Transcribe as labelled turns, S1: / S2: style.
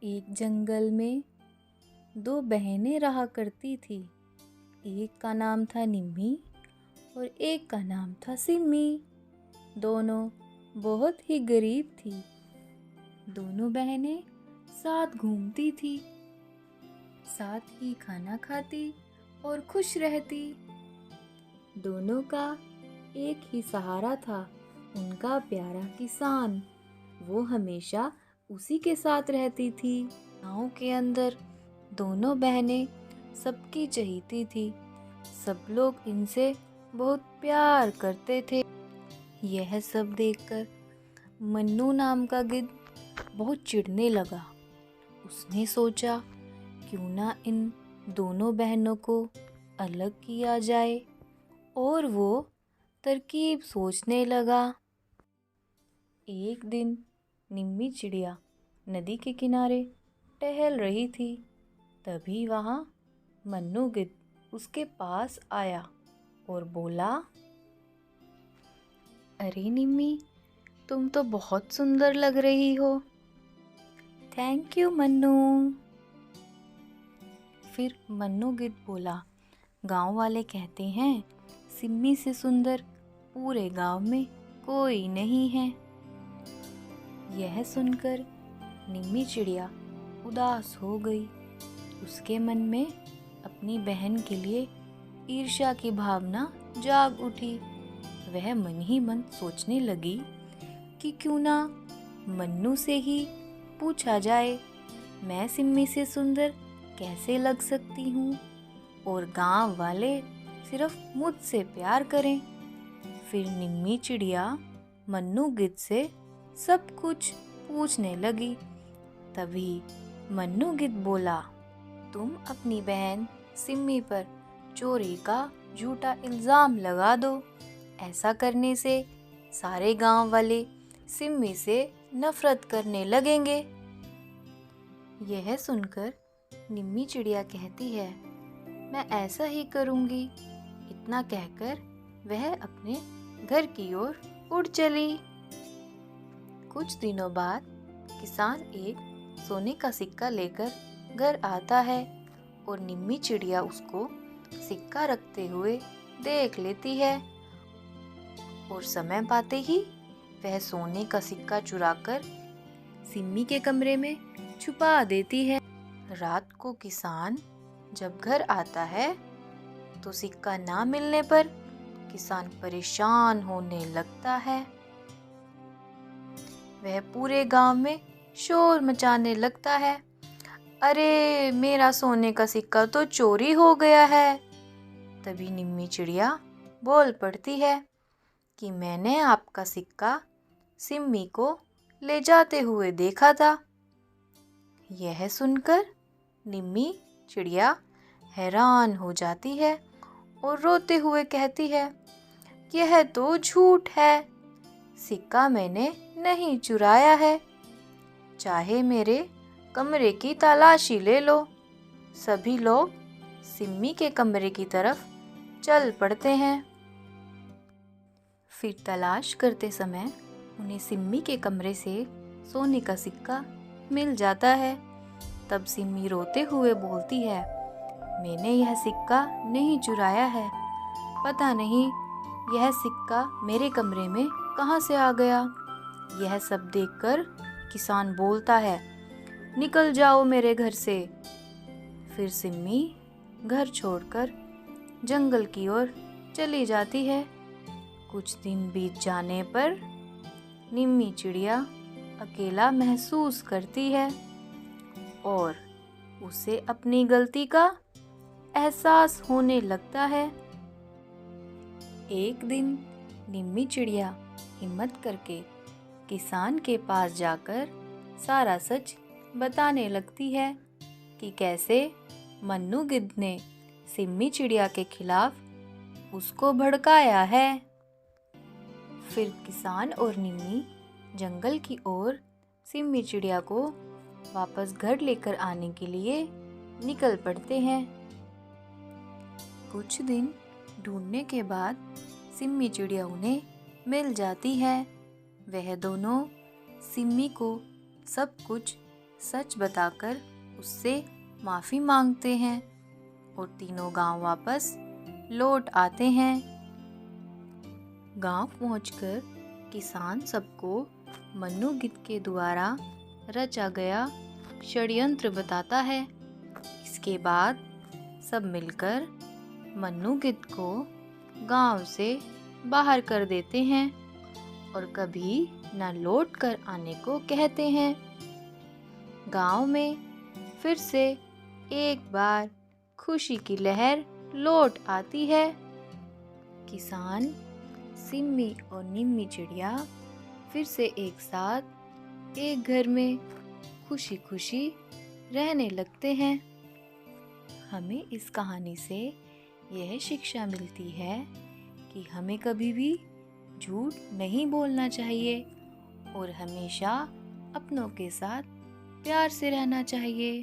S1: एक जंगल में दो बहनें रहा करती थी। एक का नाम था निम्मी और एक का नाम था सिम्मी। दोनों बहुत ही गरीब थी। दोनों बहनें साथ घूमती थी, साथ ही खाना खाती और खुश रहती। दोनों का एक ही सहारा था, उनका प्यारा किसान। वो हमेशा उसी के साथ रहती थी। गाँव के अंदर दोनों बहनें सबकी चहेती थी। सब लोग इनसे बहुत प्यार करते थे। यह सब देखकर मन्नू नाम का गिद्ध बहुत चिढ़ने लगा। उसने सोचा, क्यों ना इन दोनों बहनों को अलग किया जाए, और वो तरकीब सोचने लगा। एक दिन निम्मी चिड़िया नदी के किनारे टहल रही थी। तभी वहाँ मन्नू गिद्ध उसके पास आया और बोला, अरे निम्मी, तुम तो बहुत सुंदर लग रही हो। Thank you Mannu. फिर मन्नू गिद्ध बोला, गांव वाले कहते हैं सिम्मी से सुंदर पूरे गांव में कोई नहीं है। यह सुनकर निम्मी चिड़िया उदास हो गई। उसके मन में अपनी बहन के लिए ईर्ष्या की भावना जाग उठी। वह मन ही मन सोचने लगी कि क्यों ना मन्नू से ही पूछा जाए, मैं सिम्मी से सुंदर कैसे लग सकती हूँ और गांव वाले सिर्फ मुझसे प्यार करें। फिर निम्मी चिड़िया मन्नू गिद्ध से सब कुछ पूछने लगी। तभी मन्नू गिद्ध बोला, तुम अपनी बहन सिम्मी पर चोरी का झूठा इल्जाम लगा दो। ऐसा करने से सारे गांव वाले सिम्मी से नफरत करने लगेंगे। यह सुनकर निम्मी चिड़िया कहती है, मैं ऐसा ही करूंगी। इतना कहकर वह अपने घर की ओर उड़ चली। कुछ दिनों बाद किसान एक सोने का सिक्का लेकर घर आता है और निम्मी चिड़िया उसको सिक्का रखते हुए देख लेती है और समय पाते ही वह सोने का सिक्का चुराकर सिम्मी के कमरे में छुपा देती है। रात को किसान जब घर आता है तो सिक्का ना मिलने पर किसान परेशान होने लगता है। वह पूरे गांव में शोर मचाने लगता है, अरे मेरा सोने का सिक्का तो चोरी हो गया है। तभी निम्मी चिड़िया बोल पड़ती है कि मैंने आपका सिक्का सिम्मी को ले जाते हुए देखा था। यह सुनकर निम्मी चिड़िया हैरान हो जाती है और रोते हुए कहती है, यह तो झूठ है, सिक्का मैंने नहीं चुराया है। चाहे मेरे कमरे की तलाशी ले लो। सभी लोग सिम्मी के कमरे की तरफ चल पड़ते हैं। फिर तलाश करते समय उन्हें सिम्मी के कमरे से सोने का सिक्का मिल जाता है। तब सिम्मी रोते हुए बोलती है, मैंने यह सिक्का नहीं चुराया है। पता नहीं यह सिक्का मेरे कमरे में कहाँ से आ गया। यह सब देखकर किसान बोलता है, निकल जाओ मेरे घर से। फिर सिम्मी घर छोड़कर जंगल की ओर चली जाती है। कुछ दिन बीत जाने पर निम्मी चिड़िया अकेला महसूस करती है और उसे अपनी गलती का एहसास होने लगता है। एक दिन निम्मी चिड़िया हिम्मत करके किसान के पास जाकर सारा सच बताने लगती है कि कैसे मन्नू गिद्ध ने सिम्मी चिड़िया के खिलाफ उसको भड़काया है। फिर किसान और निम्मी जंगल की ओर सिम्मी चिड़िया को वापस घर लेकर आने के लिए निकल पड़ते हैं। कुछ दिन ढूंढने के बाद सिम्मी चिड़िया उन्हें मिल जाती है। वह दोनों सिम्मी को सब कुछ सच बताकर उससे माफ़ी मांगते हैं और तीनों गांव वापस लौट आते हैं। गांव पहुंचकर किसान सबको मन्नू गिद्ध के द्वारा रचा गया षड्यंत्र बताता है। इसके बाद सब मिलकर मन्नू गिद्ध को गांव से बाहर कर देते हैं और कभी न लौट कर आने को कहते हैं। गांव में फिर से एक बार खुशी की लहर लौट आती है। किसान सिम्मी और निम्मी चिड़िया फिर से एक साथ एक घर में खुशी खुशी रहने लगते हैं। हमें इस कहानी से यह शिक्षा मिलती है कि हमें कभी भी झूठ नहीं बोलना चाहिए और हमेशा अपनों के साथ प्यार से रहना चाहिए।